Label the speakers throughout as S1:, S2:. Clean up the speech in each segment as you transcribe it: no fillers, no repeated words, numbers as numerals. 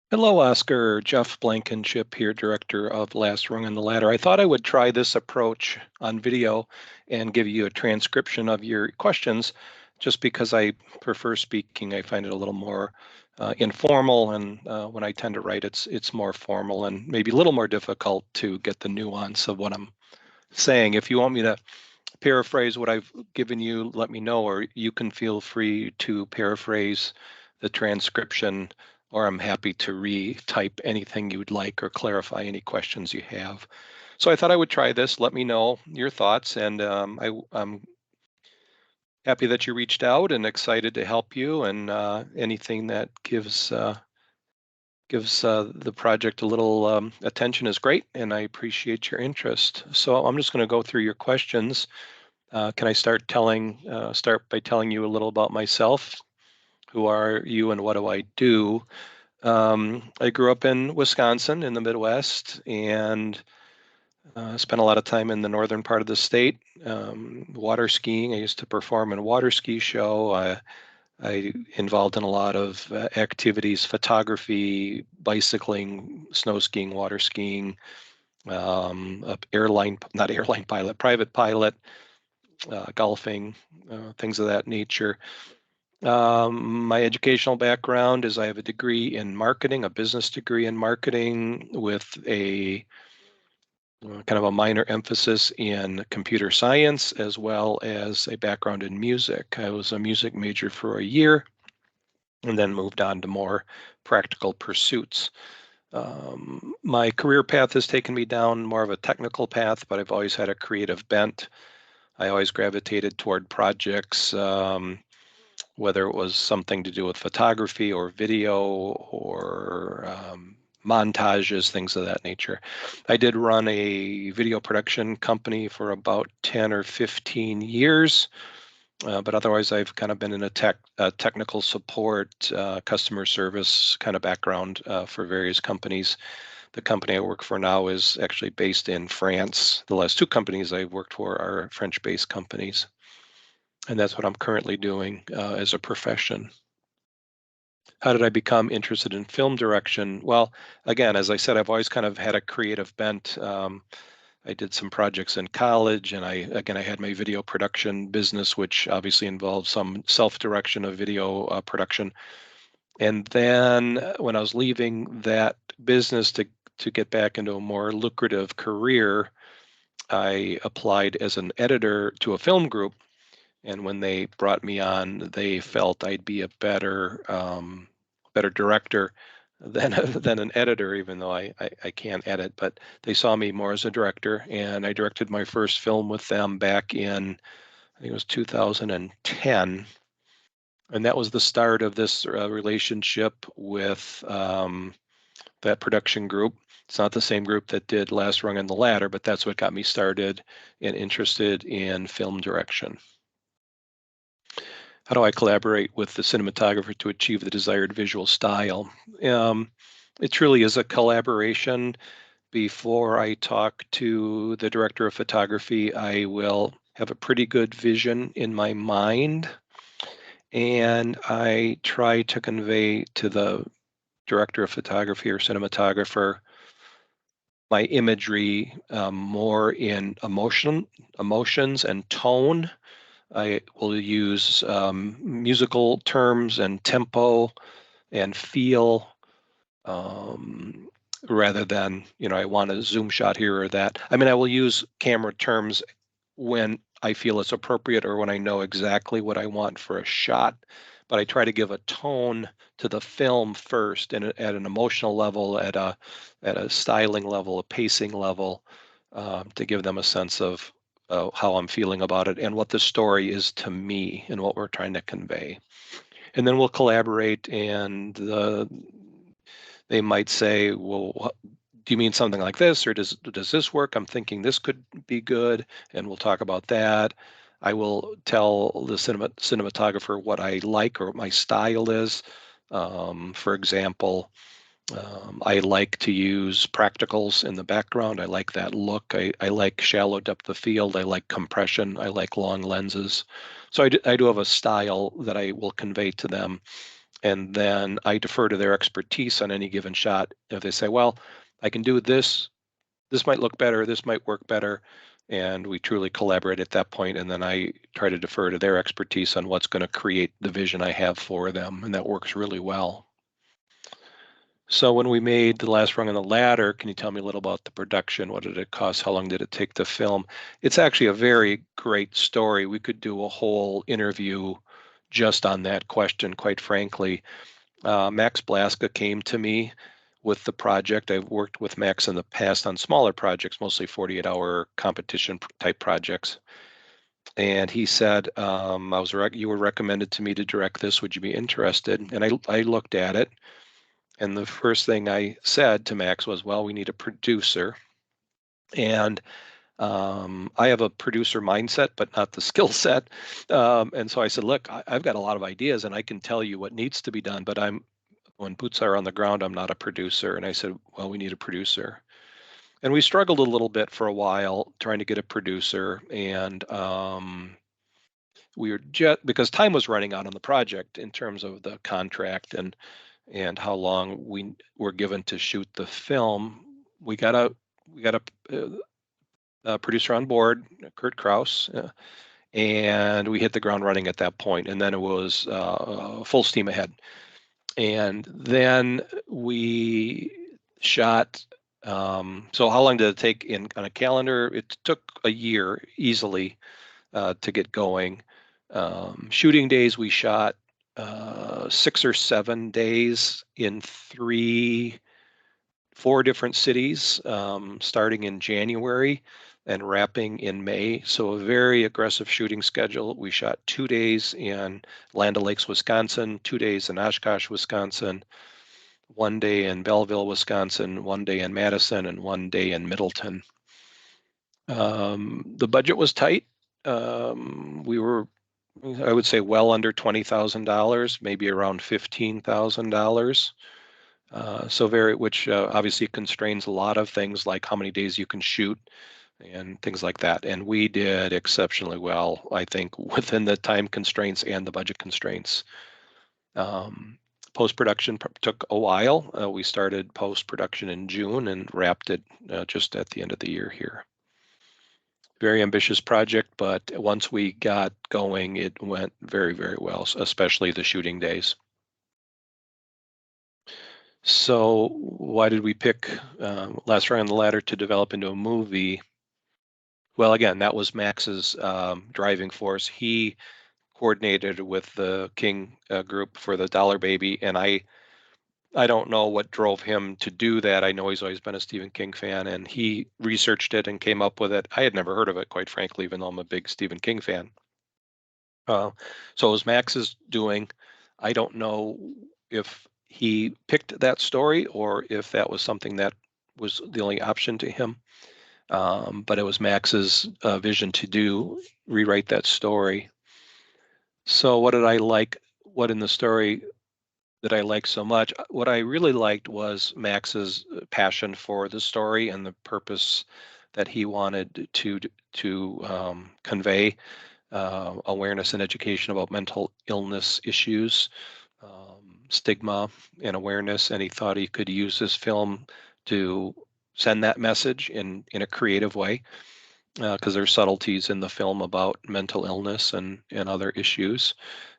S1: Hello, Oscar. Jeff Blankenship here, Director of Last Rung on the Ladder. I thought I would try this approach on video and give you a transcription of your questions just because I prefer speaking. I find it a little more informal, and when I tend to write, it's more formal and maybe a little more difficult to get the nuance of what I'm saying. If you want me to paraphrase what I've given you, let me know, or you can feel free to paraphrase the transcription, or I'm happy to retype anything you would like or clarify any questions you have. So I thought I would try this. Let me know your thoughts, and I'm happy that you reached out and excited to help you. And anything that gives the project a little attention is great, and I appreciate your interest. So I'm just going to go through your questions. Can I start by telling you a little about myself? Who are you and what do I do? I grew up in Wisconsin in the Midwest and spent a lot of time in the northern part of the state. Water skiing. I used to perform in a water ski show. I involved in a lot of activities, photography, bicycling, snow skiing, water skiing, not airline pilot, private pilot, golfing, things of that nature. My educational background is I have a degree in marketing, a business degree in marketing with a kind of a minor emphasis in computer science as well as a background in music. I was a music major for a year and then moved on to more practical pursuits. My career path has taken me down more of a technical path, but I've always had a creative bent. I always gravitated toward projects, whether it was something to do with photography or video or montages, things of that nature. I did run a video production company for about 10 or 15 years, but otherwise I've kind of been in a technical support, customer service kind of background for various companies. The company I work for now is actually based in France. The last two companies I've worked for are French-based companies. And that's what I'm currently doing as a profession. How did I become interested in film direction? Well, again, as I said, I've always kind of had a creative bent. I did some projects in college, and I had my video production business, which obviously involved some self-direction of video production. And then when I was leaving that business to get back into a more lucrative career, I applied as an editor to a film group. And when they brought me on, they felt I'd be a better director than than an editor, even though I can't edit. But they saw me more as a director, and I directed my first film with them back in, I think it was 2010, and that was the start of this relationship with that production group. It's not the same group that did Last Rung on the Ladder, but that's what got me started and interested in film direction. How do I collaborate with the cinematographer to achieve the desired visual style? Um, it truly is a collaboration. Before I talk to the director of photography, I will have a pretty good vision in my mind, and I try to convey to the director of photography or cinematographer my imagery more in emotions and tone. I will use musical terms and tempo and feel um, rather than, I want a zoom shot here or that. I mean, I will use camera terms when I feel it's appropriate or when I know exactly what I want for a shot, but I try to give a tone to the film first and at an emotional level, at a styling level, a pacing level, to give them a sense of how I'm feeling about it and what the story is to me and what we're trying to convey. And then we'll collaborate, and they might say, well, do you mean something like this, or does this work? I'm thinking this could be good, and we'll talk about that. I will tell the cinematographer what I like or what my style is. For example, I like to use practicals in the background. I like that look. I like shallow depth of field. I like compression. I like long lenses. So I do have a style that I will convey to them. And then I defer to their expertise on any given shot. If they say, well, I can do this, this might look better, this might work better, and we truly collaborate at that point, and then I try to defer to their expertise on what's going to create the vision I have for them, and that works really well. So when we made The Last Rung on the Ladder, can you tell me a little about the production? What did it cost? How long did it take to film? It's actually a very great story. We could do a whole interview just on that question, quite frankly. Max Blaska came to me with the project. I've worked with Max in the past on smaller projects, mostly 48-hour competition type projects. And he said, you were recommended to me to direct this. Would you be interested? And I looked at it. And the first thing I said to Max was, well, we need a producer. And I have a producer mindset, but not the skill set. And so I said, look, I've got a lot of ideas and I can tell you what needs to be done, but when boots are on the ground, I'm not a producer. And I said, well, we need a producer. And we struggled a little bit for a while trying to get a producer. And we were just because time was running out on the project in terms of the contract and how long we were given to shoot the film. We got a producer on board, Kurt Kraus, and we hit the ground running at that point. And then it was full steam ahead. And then we shot. So how long did it take on a calendar? It took a year easily to get going. Shooting days, we shot 6 or 7 days in 4 different cities, starting in January and wrapping in May. So a very aggressive shooting schedule. We shot 2 days in Land O'Lakes, Wisconsin, 2 days in Oshkosh, Wisconsin, 1 day in Belleville, Wisconsin, 1 day in Madison, and 1 day in Middleton. The budget was tight. We were, I would say, well under $20,000, maybe around $15,000. Which obviously constrains a lot of things like how many days you can shoot and things like that. And we did exceptionally well, I think, within the time constraints and the budget constraints. Post-production took a while. We started post-production in June and wrapped it just at the end of the year here. Very ambitious project, but once we got going, it went very, very well, especially the shooting days. So why did we pick Last Rung on the Ladder to develop into a movie? Well, again, that was Max's driving force. He coordinated with the King group for the Dollar Baby, and I don't know what drove him to do that. I know he's always been a Stephen King fan, and he researched it and came up with it. I had never heard of it, quite frankly, even though I'm a big Stephen King fan. So it was Max's doing. I don't know if he picked that story or if that was something that was the only option to him. But it was Max's vision to rewrite that story. So what did I like? What in the story that I liked so much? What I really liked was Max's passion for the story and the purpose that he wanted to convey. Awareness and education about mental illness issues, stigma and awareness, and he thought he could use this film to send that message in a creative way, because there's subtleties in the film about mental illness and other issues,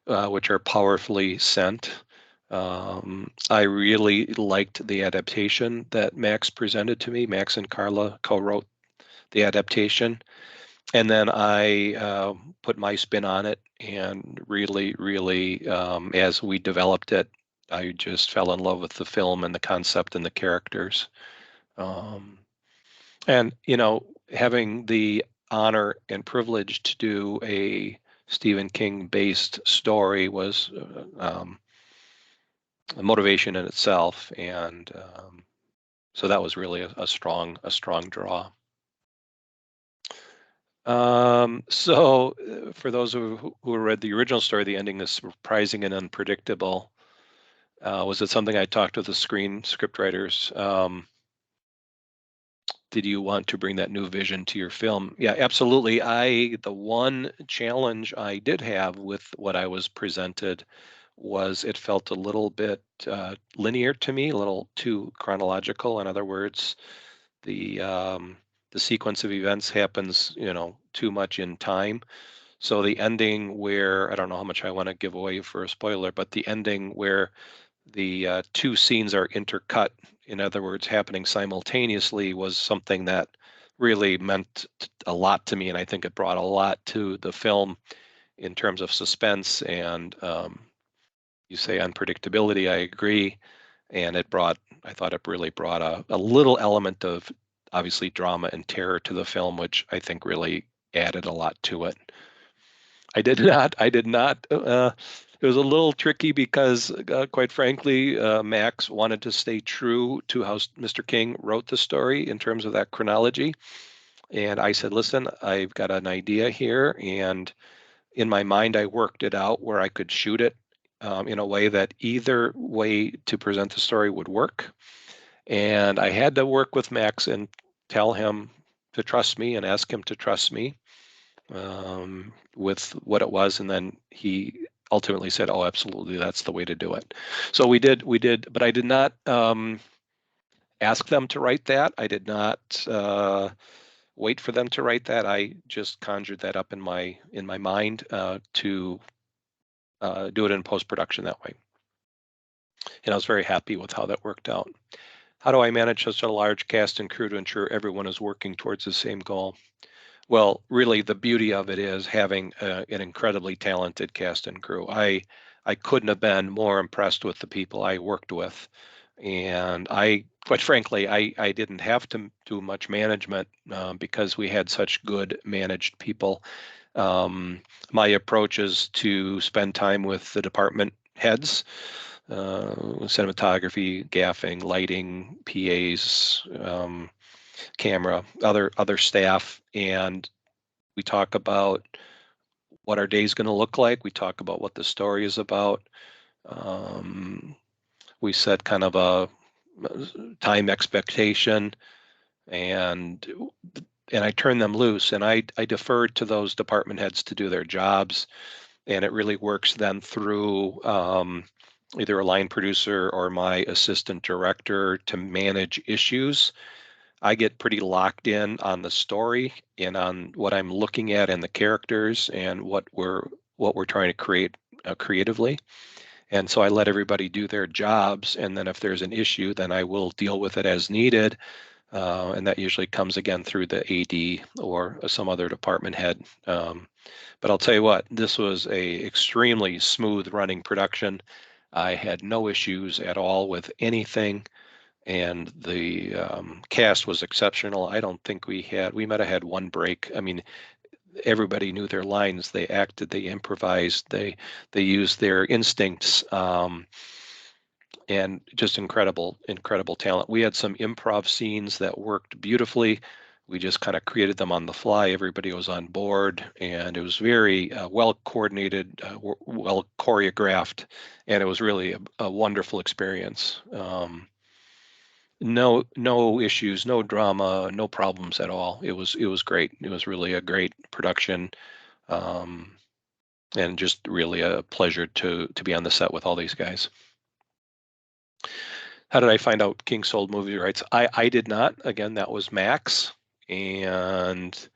S1: which are powerfully sent. I really liked the adaptation that Max presented to me. Max and Carla co-wrote the adaptation. And then I put my spin on it, and really, as we developed it, I just fell in love with the film and the concept and the characters. And, having the honor and privilege to do a Stephen King-based story was a motivation in itself, and so that was really a strong draw. For those who read the original story, the ending is surprising and unpredictable. Was it something I talked with the script writers? Did you want to bring that new vision to your film? Yeah, absolutely. The one challenge I did have with what I was presented was it felt a little bit linear to me, a little too chronological. In other words, the um, the sequence of events happens, too much in time. So the ending where I don't know how much I want to give away for a spoiler, but the ending where the two scenes are intercut, in other words, happening simultaneously, was something that really meant a lot to me, and I think it brought a lot to the film in terms of suspense and you say unpredictability. I agree, and I thought it really brought a little element of obviously drama and terror to the film, which I think really added a lot to it. I did not. It was a little tricky because, quite frankly, Max wanted to stay true to how Mr. King wrote the story in terms of that chronology. And I said, listen, I've got an idea here. And in my mind, I worked it out where I could shoot it in a way that either way to present the story would work. And I had to work with Max and tell him to trust me and ask him to trust me with what it was, and then he ultimately said, "Oh, absolutely, that's the way to do it." So we did, but I did not ask them to write that. I did not wait for them to write that. I just conjured that up in my mind to do it in post production that way, and I was very happy with how that worked out. How do I manage such a large cast and crew to ensure everyone is working towards the same goal? Well, really, the beauty of it is having an incredibly talented cast and crew. I couldn't have been more impressed with the people I worked with, and quite frankly, I didn't have to do much management because we had such good managed people. Um, my approach is to spend time with the department heads, cinematography, gaffing, lighting, PAs. Camera, other staff, and we talk about what our day is going to look like. We talk about what the story is about. Um, we set kind of a time expectation, and I turn them loose, and I deferred to those department heads to do their jobs, and it really works then through either a line producer or my assistant director to manage issues. I get pretty locked in on the story and on what I'm looking at and the characters and what we're trying to create creatively. And so I let everybody do their jobs, and then if there's an issue, then I will deal with it as needed. And that usually comes again through the AD or some other department head. But I'll tell you what, this was a extremely smooth running production. I had no issues at all with anything, and the cast was exceptional. I don't think we might have had one break. I mean, everybody knew their lines. They acted, they improvised, they used their instincts, and just incredible talent. We had some improv scenes that worked beautifully. We just kind of created them on the fly. Everybody was on board, and it was very well coordinated, well choreographed, and it was really a wonderful experience. No issues, no drama, no problems at all. It was great. It was really a great production, um, and just really a pleasure to be on the set with all these guys. How did I find out King sold movie rights? I did not. Again, that was Max. And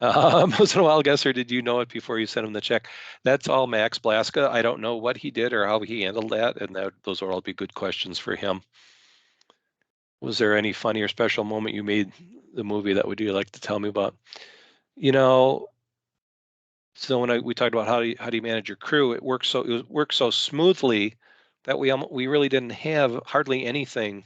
S1: was it a wild guess, or did you know it before you sent him the check? That's all Max Blaska. I don't know what he did or how he handled that, and those will all be good questions for him. Was there any funny or special moment you made the movie that would you like to tell me about? You know, so when we talked about how do you manage your crew, it works so smoothly that we really didn't have hardly anything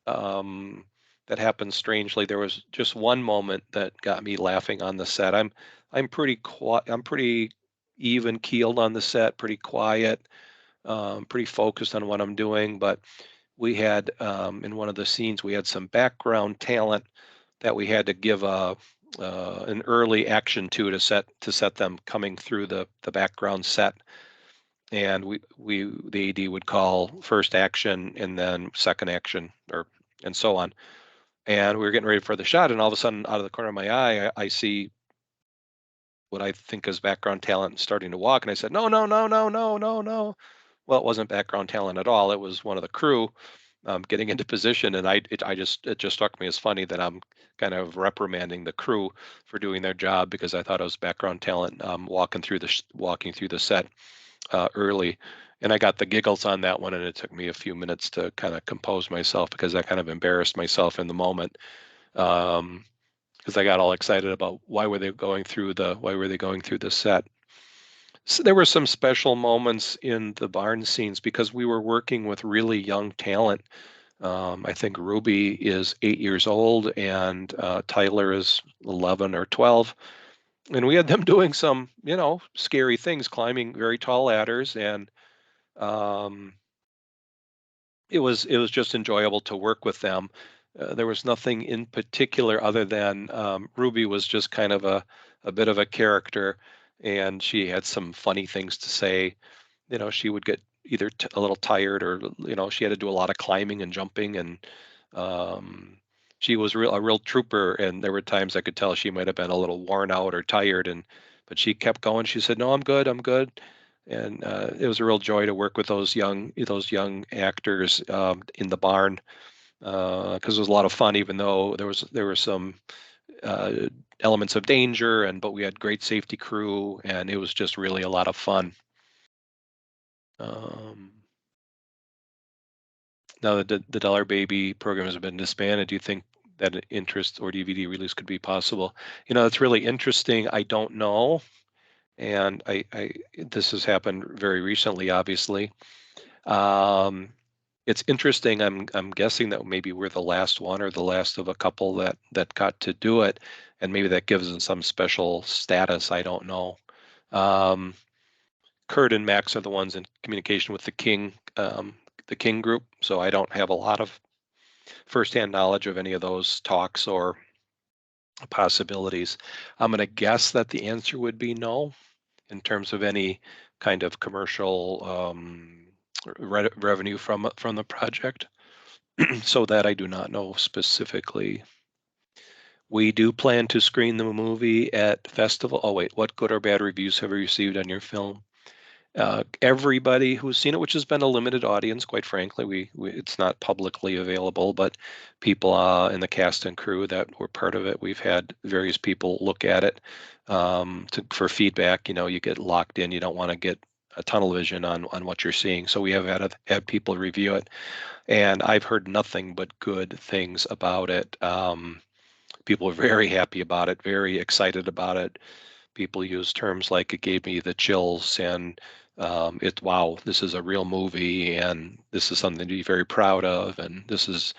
S1: um, that happened strangely. There was just one moment that got me laughing on the set. I'm pretty quiet. I'm pretty even keeled on the set, pretty quiet, pretty focused on what I'm doing. But we had in one of the scenes we had some background talent that we had to give an early action to set them coming through the background set, and the AD would call first action and then second action or and so on. And we were getting ready for the shot, and all of a sudden, out of the corner of my eye, I see what I think is background talent starting to walk. And I said, no, no, no, no, no, no, no. Well, it wasn't background talent at all. It was one of the crew getting into position. And it just struck me as funny that I'm kind of reprimanding the crew for doing their job because I thought it was background talent walking through the set early. And I got the giggles on that one, and it took me a few minutes to kind of compose myself because I kind of embarrassed myself in the moment. Um, because I got all excited about why were they going through the set. So there were some special moments in the barn scenes because we were working with really young talent. I think Ruby is 8 years old and Tyler is 11 or 12. And we had them doing some, scary things, climbing very tall ladders. And um, it was just enjoyable to work with them. There was nothing in particular other than Ruby was just kind of a bit of a character, and she had some funny things to say. She would get either a little tired or she had to do a lot of climbing and jumping, and um, she was a real trooper. And there were times I could tell she might have been a little worn out or tired, and but she kept going. She said, "No, I'm good. I'm good." And it was a real joy to work with those young actors in the barn because it was a lot of fun, even though there were some uh, elements of danger, but we had great safety crew, and it was just really a lot of fun. Um, Now that the Dollar Baby program has been disbanded, do you think that an interest or DVD release could be possible? It's really interesting. I don't know, and I this has happened very recently, obviously. Um, it's interesting. I'm guessing that maybe we're the last one or the last of a couple that got to do it, and maybe that gives them some special status. I don't know. Um, Kurt and Max are the ones in communication with the King group, so I don't have a lot of firsthand knowledge of any of those talks or possibilities. I'm going to guess that the answer would be no in terms of any kind of commercial revenue from the project. So that I do not know specifically. We do plan to screen the movie at festival. Oh wait, what good or bad reviews have you received on your film? Everybody who's seen it, which has been a limited audience, quite frankly, it's not publicly available, but people in the cast and crew that were part of it, we've had various people look at it for feedback. You get locked in, you don't want to get a tunnel vision on what you're seeing. So we have had people review it, and I've heard nothing but good things about it. People are very happy about it, very excited about it. People use terms like it gave me the chills, and wow, this is a real movie, and this is something to be very proud of, and this is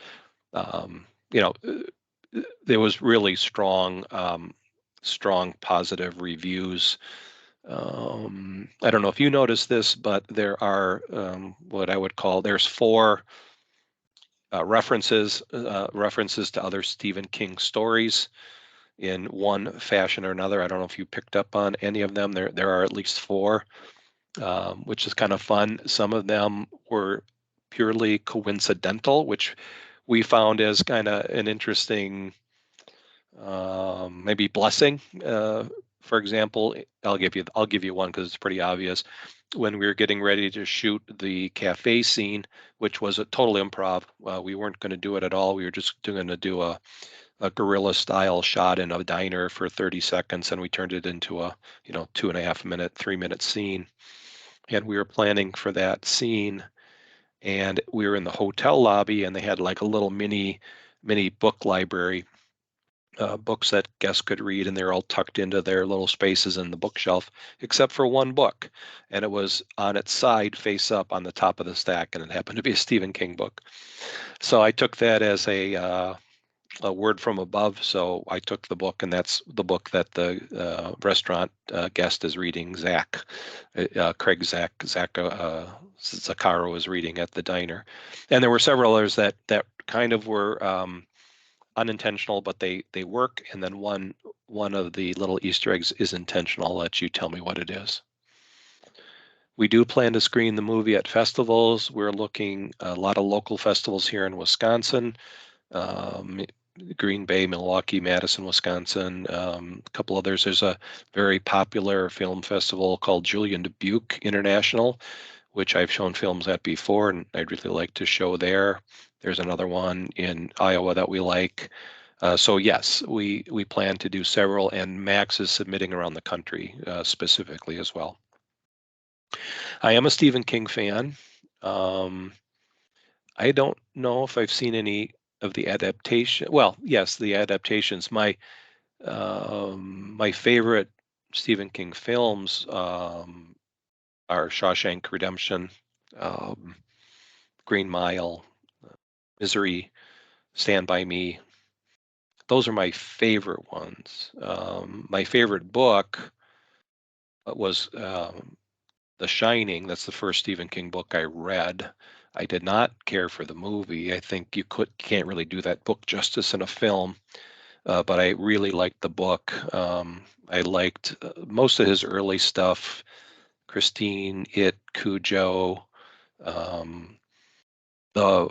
S1: um, you know there was really strong positive reviews. I don't know if you noticed this, but there are what I would call there's four references to other Stephen King stories in one fashion or another. I don't know if you picked up on any of them. There are at least four, which is kind of fun. Some of them were purely coincidental, which we found as kind of an interesting maybe blessing. For example, I'll give you one because it's pretty obvious. When we were getting ready to shoot the cafe scene, which was a total improv, we weren't going to do it at all. We were just going to do a guerrilla style shot in a diner for 30 seconds, and we turned it into a 2.5 minute 3 minute scene. And we were planning for that scene, and we were in the hotel lobby, and they had like a little mini book library, books that guests could read, and they're all tucked into their little spaces in the bookshelf except for one book, and it was on its side face up on the top of the stack, and it happened to be a Stephen King book. So I took that as a word from above. So I took the book, and that's the book that the restaurant guest is reading. Craig Zaccaro is reading at the diner, and there were several others that kind of were unintentional, but they work. And then one of the little Easter eggs is intentional. I'll let you tell me what it is. We do plan to screen the movie at festivals. We're looking a lot of local festivals here in Wisconsin. Um, Green Bay, Milwaukee, Madison, Wisconsin, a couple others. There's a very popular film festival called Julian Dubuque International, which I've shown films at before, and I'd really like to show there. There's another one in Iowa that we like. So yes, we plan to do several, and Max is submitting around the country specifically as well. I am a Stephen King fan. Um, I don't know if I've seen any of the adaptation. Well, yes, the adaptations. My favorite Stephen King films are Shawshank Redemption, um, Green Mile, Misery, Stand by Me. Those are my favorite ones. My favorite book was The Shining. That's the first Stephen King book I read. I did not care for the movie. I think you can't really do that book justice in a film, but I really liked the book. I liked most of his early stuff, Christine, It, Cujo, um, the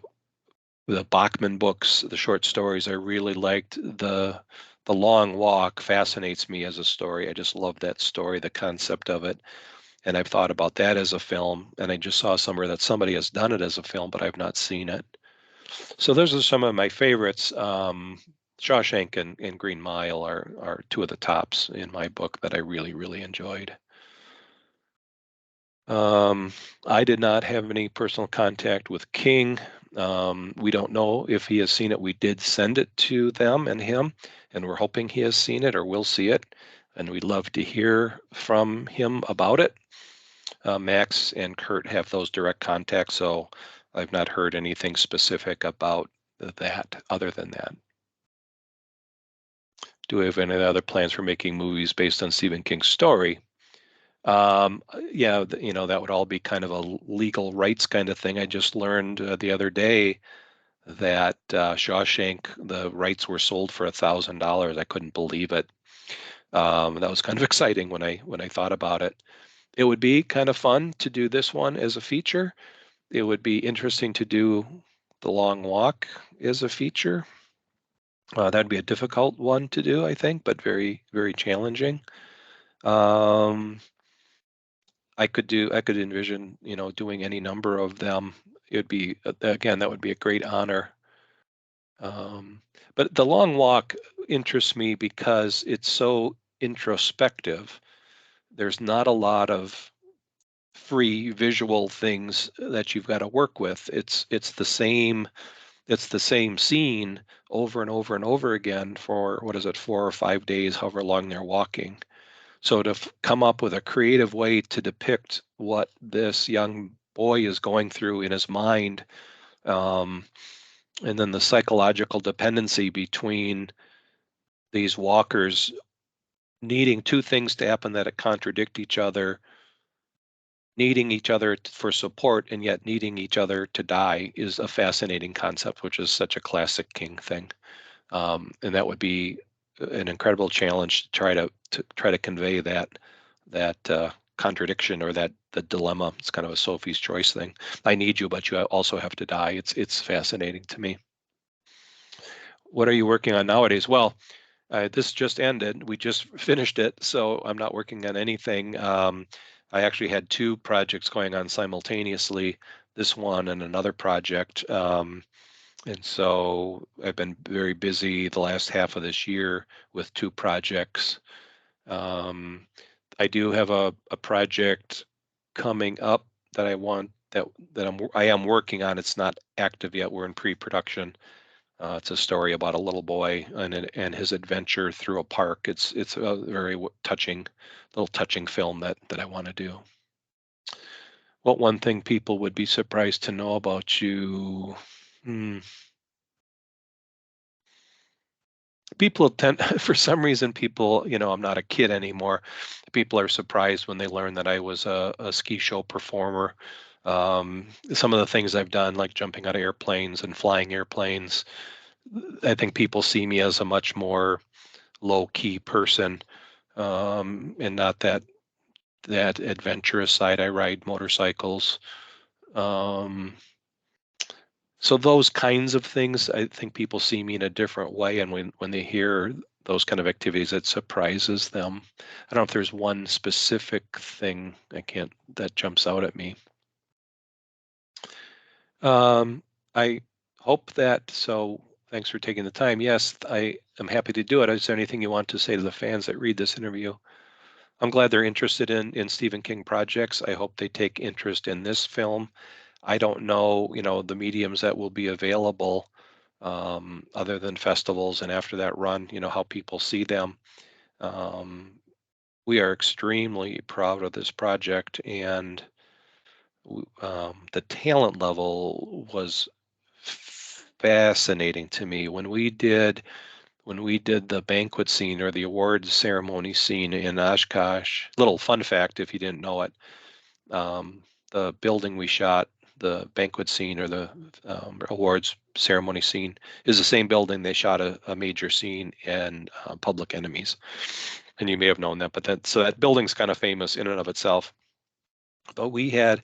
S1: the Bachman books, the short stories. I really liked the Long Walk. Fascinates me as a story. I just love that story, the concept of it. And I've thought about that as a film, and I just saw somewhere that somebody has done it as a film, but I've not seen it. So those are some of my favorites. Shawshank and Green Mile are two of the tops in my book that I really, really enjoyed. Um, I did not have any personal contact with King. We don't know if he has seen it. We did send it to them and him, and we're hoping he has seen it or will see it. And we'd love to hear from him about it. Max and Kurt have those direct contacts, so I've not heard anything specific about that other than that. Do we have any other plans for making movies based on Stephen King's story? Yeah, that would all be kind of a legal rights kind of thing. I just learned the other day that Shawshank, the rights were sold for $1,000. I couldn't believe it. That was kind of exciting when I thought about it. It would be kind of fun to do this one as a feature. It would be interesting to do The Long Walk as a feature. That'd be a difficult one to do, I think, but very, very challenging. Um, I could envision, doing any number of them. It would be, again, that would be a great honor. Um, but The Long Walk interests me because it's so introspective. There's not a lot of free visual things that you've got to work with. It's the same scene over and over and over again for, what is it, 4 or 5 days, however long they're walking. So to come up with a creative way to depict what this young boy is going through in his mind, um, and then the psychological dependency between these walkers needing two things to happen that contradict each other, needing each other for support and yet needing each other to die, is a fascinating concept, which is such a classic King thing. And that would be an incredible challenge to try to convey that contradiction, or that the dilemma. It's kind of a Sophie's Choice thing. I need you, but you also have to die. It's fascinating to me. What are you working on nowadays? Well, this just ended. We just finished it, so I'm not working on anything. I actually had two projects going on simultaneously, this one and another project. And so I've been very busy the last half of this year with two projects. Um, I do have a project coming up that I am working on. It's not active yet. We're in pre-production. It's a story about a little boy and his adventure through a park. It's a very touching film that I want to do. What one thing people would be surprised to know about you? Hmm. People tend, for some reason, I'm not a kid anymore. People are surprised when they learn that I was a ski show performer. Some of the things I've done, like jumping out of airplanes and flying airplanes, I think people see me as a much more low key person, and not that adventurous side. I ride motorcycles. Um, So those kinds of things, I think people see me in a different way, and when they hear those kind of activities, it surprises them. I don't know if there's one specific thing I can't that jumps out at me. Um, I hope that so. Thanks for taking the time. Yes, I am happy to do it. Is there anything you want to say to the fans that read this interview? I'm glad they're interested in Stephen King projects. I hope they take interest in this film. I don't know, the mediums that will be available other than festivals, and after that run, how people see them. Um, we are extremely proud of this project, and the talent level was fascinating to me when we did the banquet scene or the awards ceremony scene in Oshkosh. Little fun fact, if you didn't know it, um, the building we shot the banquet scene or the awards ceremony scene is the same building they shot a major scene in Public Enemies. And you may have known that, but that building's kind of famous in and of itself. But we had,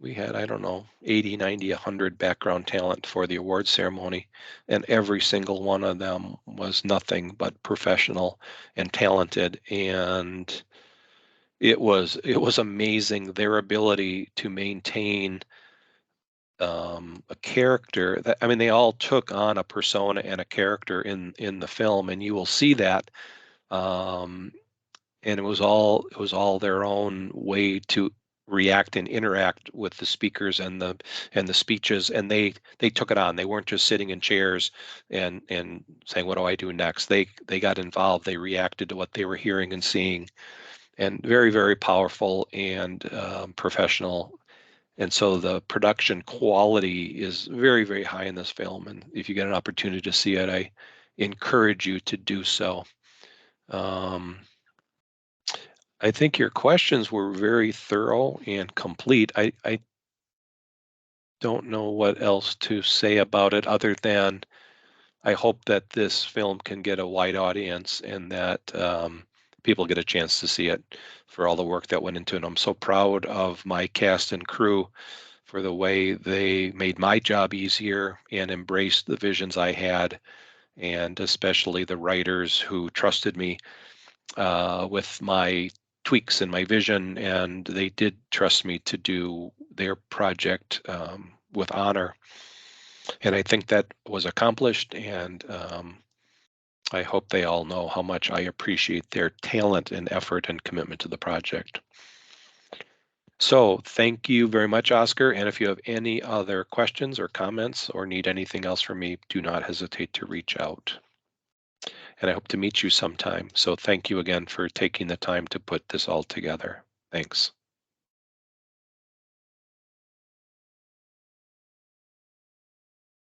S1: I don't know, 80, 90, 100 background talent for the awards ceremony, and every single one of them was nothing but professional and talented. And it was amazing their ability to maintain a character that, I mean, they all took on a persona and a character in the film, and you will see that. Um, and it was all their own way to react and interact with the speakers and the speeches, and they took it on. They weren't just sitting in chairs and saying, what do I do next? They got involved. They reacted to what they were hearing and seeing, and very, very powerful and professional. And so the production quality is very, very high in this film. And if you get an opportunity to see it, I encourage you to do so. Um, I think your questions were very thorough and complete. I don't know what else to say about it other than I hope that this film can get a wide audience and that people get a chance to see it for all the work that went into it. I'm so proud of my cast and crew for the way they made my job easier and embraced the visions I had, and especially the writers who trusted me with my tweaks and my vision, and they did trust me to do their project with honor. And I think that was accomplished, and I hope they all know how much I appreciate their talent and effort and commitment to the project. So thank you very much, Oscar. And if you have any other questions or comments or need anything else from me, do not hesitate to reach out. And I hope to meet you sometime. So thank you again for taking the time to put this all together. Thanks.